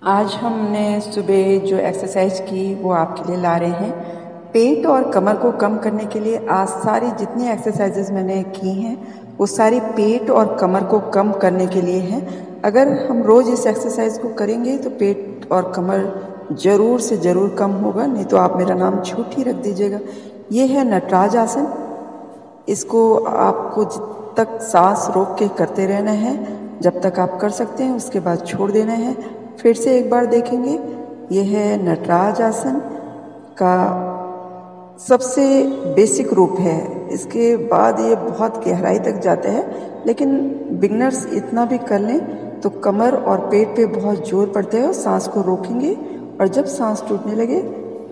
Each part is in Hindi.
आज हमने सुबह जो एक्सरसाइज की वो आपके लिए ला रहे हैं। पेट और कमर को कम करने के लिए आज सारी जितनी एक्सरसाइजेज मैंने की हैं वो सारी पेट और कमर को कम करने के लिए हैं। अगर हम रोज़ इस एक्सरसाइज को करेंगे तो पेट और कमर ज़रूर से ज़रूर कम होगा, नहीं तो आप मेरा नाम झूठ ही रख दीजिएगा। ये है नटराज आसन। इसको आपको जब तक सांस रोक के करते रहना है, जब तक आप कर सकते हैं, उसके बाद छोड़ देना है। फिर से एक बार देखेंगे। यह है नटराज आसन का सबसे बेसिक रूप है। इसके बाद ये बहुत गहराई तक जाता है, लेकिन बिगनर्स इतना भी कर लें तो कमर और पेट पे बहुत जोर पड़ता है और सांस को रोकेंगे, और जब सांस टूटने लगे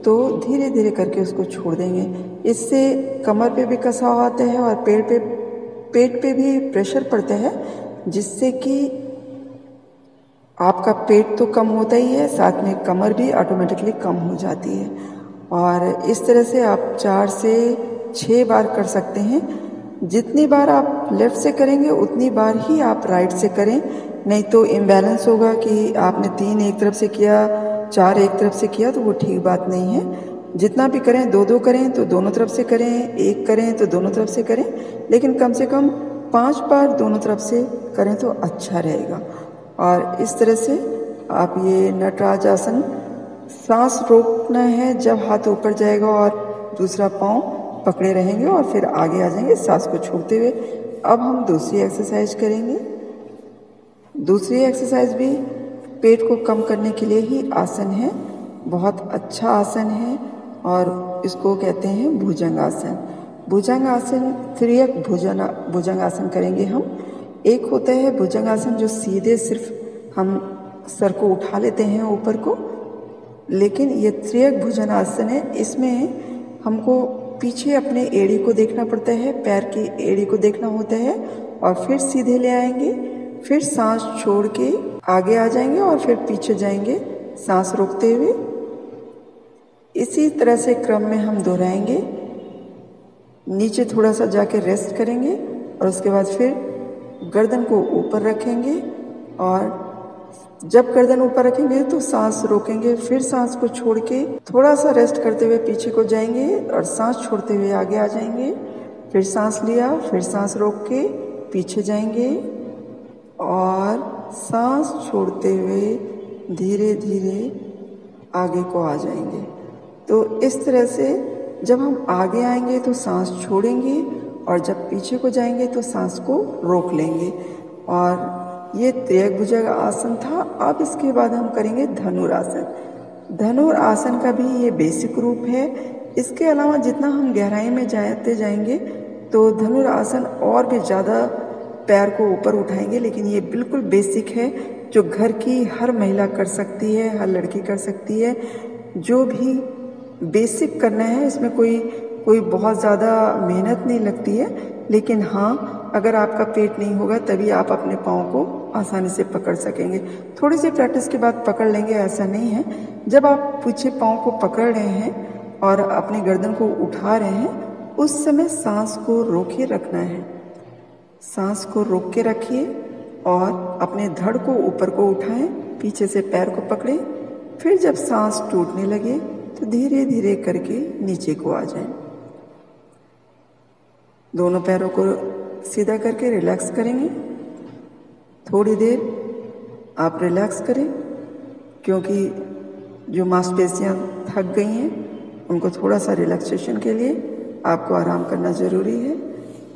तो धीरे धीरे करके उसको छोड़ देंगे। इससे कमर पे भी कसाव आता है और पेट पे भी प्रेशर पड़ता है, जिससे कि आपका पेट तो कम होता ही है, साथ में कमर भी ऑटोमेटिकली कम हो जाती है। और इस तरह से आप 4 से 6 बार कर सकते हैं। जितनी बार आप लेफ़्ट से करेंगे उतनी बार ही आप राइट से करें, नहीं तो इम्बैलेंस होगा कि आपने 3 एक तरफ से किया, 4 एक तरफ से किया, तो वो ठीक बात नहीं है। जितना भी करें, 2-2 करें तो दोनों तरफ से करें, 1 करें तो दोनों तरफ से करें, लेकिन कम से कम 5 बार दोनों तरफ से करें तो अच्छा रहेगा। और इस तरह से आप ये नटराज आसन, सांस रोकना है जब हाथ ऊपर जाएगा और दूसरा पाँव पकड़े रहेंगे और फिर आगे आ जाएंगे सांस को छोड़ते हुए। अब हम दूसरी एक्सरसाइज करेंगे। दूसरी एक्सरसाइज भी पेट को कम करने के लिए ही आसन है। बहुत अच्छा आसन है और इसको कहते हैं भुजंग आसन। भुजंग आसन, त्रियक भुजंग आसन करेंगे हम। एक होता है भुजंग आसन जो सीधे सिर्फ हम सर को उठा लेते हैं ऊपर को, लेकिन ये त्रियक भुजंग आसन है। इसमें हमको पीछे अपने एड़ी को देखना पड़ता है, पैर की एड़ी को देखना होता है, और फिर सीधे ले आएंगे, फिर सांस छोड़ के आगे आ जाएंगे और फिर पीछे जाएंगे सांस रोकते हुए। इसी तरह से क्रम में हम दोहराएंगे। नीचे थोड़ा सा जाके रेस्ट करेंगे और उसके बाद फिर गर्दन को ऊपर रखेंगे, और जब गर्दन ऊपर रखेंगे तो सांस रोकेंगे, फिर सांस को छोड़ के थोड़ा सा रेस्ट करते हुए पीछे को जाएंगे और सांस छोड़ते हुए आगे आ जाएंगे। फिर सांस लिया, फिर सांस रोक के पीछे जाएंगे और सांस छोड़ते हुए धीरे धीरे आगे को आ जाएंगे। तो इस तरह से जब हम आगे आएंगे तो सांस छोड़ेंगे, और जब पीछे को जाएंगे तो सांस को रोक लेंगे। और ये त्रियक भुजंग आसन था। अब इसके बाद हम करेंगे धनुरासन। धनुरासन का भी ये बेसिक रूप है। इसके अलावा जितना हम गहराई में जाते जाएंगे तो धनुरासन और भी ज़्यादा पैर को ऊपर उठाएंगे, लेकिन ये बिल्कुल बेसिक है जो घर की हर महिला कर सकती है, हर लड़की कर सकती है। जो भी बेसिक करना है, इसमें कोई बहुत ज़्यादा मेहनत नहीं लगती है, लेकिन हाँ, अगर आपका पेट नहीं होगा तभी आप अपने पाँव को आसानी से पकड़ सकेंगे। थोड़ी सी प्रैक्टिस के बाद पकड़ लेंगे, ऐसा नहीं है। जब आप पीछे पाँव को पकड़ रहे हैं और अपनी गर्दन को उठा रहे हैं, उस समय सांस को रोके रखना है। सांस को रोक के रखिए और अपने धड़ को ऊपर को उठाएं, पीछे से पैर को पकड़ें। फिर जब सांस टूटने लगे तो धीरे धीरे करके नीचे को आ जाएं। दोनों पैरों को सीधा करके रिलैक्स करेंगे। थोड़ी देर आप रिलैक्स करें, क्योंकि जो मांसपेशियां थक गई हैं उनको थोड़ा सा रिलैक्सेशन के लिए आपको आराम करना ज़रूरी है।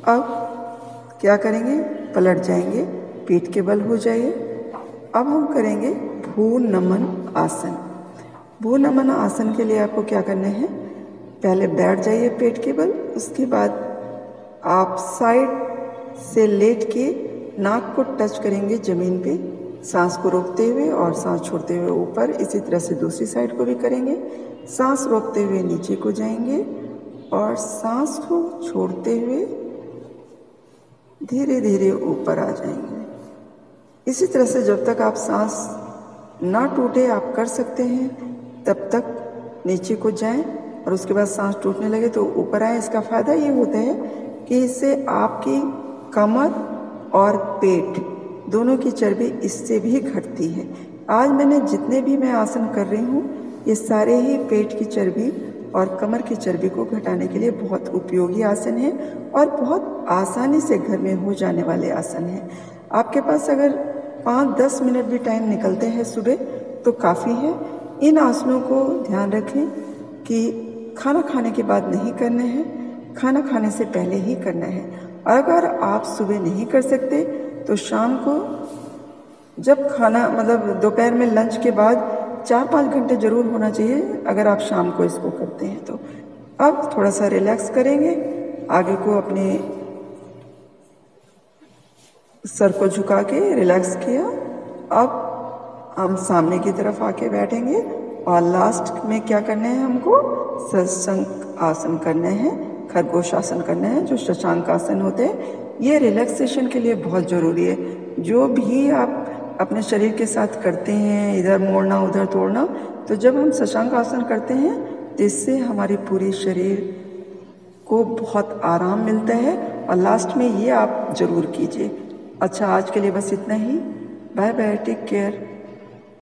अब क्या करेंगे, पलट जाएंगे, पीठ के बल हो जाइए। अब हम करेंगे भू नमन आसन। भू नमन आसन के लिए आपको क्या करना है, पहले बैठ जाइए पेट के बल। उसके बाद आप साइड से लेट के नाक को टच करेंगे ज़मीन पे, सांस को रोकते हुए और सांस छोड़ते हुए ऊपर। इसी तरह से दूसरी साइड को भी करेंगे। सांस रोकते हुए नीचे को जाएंगे और सांस को छोड़ते हुए धीरे धीरे ऊपर आ जाएंगे। इसी तरह से जब तक आप सांस ना टूटे आप कर सकते हैं, तब तक नीचे को जाएं और उसके बाद सांस टूटने लगे तो ऊपर आए। इसका फ़ायदा ये होता है कि इससे आपकी कमर और पेट दोनों की चर्बी इससे भी घटती है। आज मैंने जितने भी मैं आसन कर रही हूँ ये सारे ही पेट की चर्बी और कमर की चर्बी को घटाने के लिए बहुत उपयोगी आसन है और बहुत आसानी से घर में हो जाने वाले आसन हैं। आपके पास अगर 5-10 मिनट भी टाइम निकलते हैं सुबह तो काफ़ी है। इन आसनों को ध्यान रखें कि खाना खाने के बाद नहीं करने हैं, खाना खाने से पहले ही करना है। अगर आप सुबह नहीं कर सकते तो शाम को जब खाना मतलब दोपहर में लंच के बाद 4-5 घंटे ज़रूर होना चाहिए अगर आप शाम को इसको करते हैं तो। अब थोड़ा सा रिलैक्स करेंगे, आगे को अपने सर को झुका के रिलैक्स किया। अब हम सामने की तरफ आके बैठेंगे और लास्ट में क्या करना है, हमको शशांक आसन करने हैं, खरगोश आसन करना है जो शशांक आसन होते हैं। ये रिलैक्सेशन के लिए बहुत ज़रूरी है। जो भी आप अपने शरीर के साथ करते हैं, इधर मोड़ना उधर तोड़ना, तो जब हम शशांक आसन करते हैं तो इससे हमारी पूरी शरीर को बहुत आराम मिलता है और लास्ट में ये आप ज़रूर कीजिए। अच्छा, आज के लिए बस इतना ही। Bye bye, take care.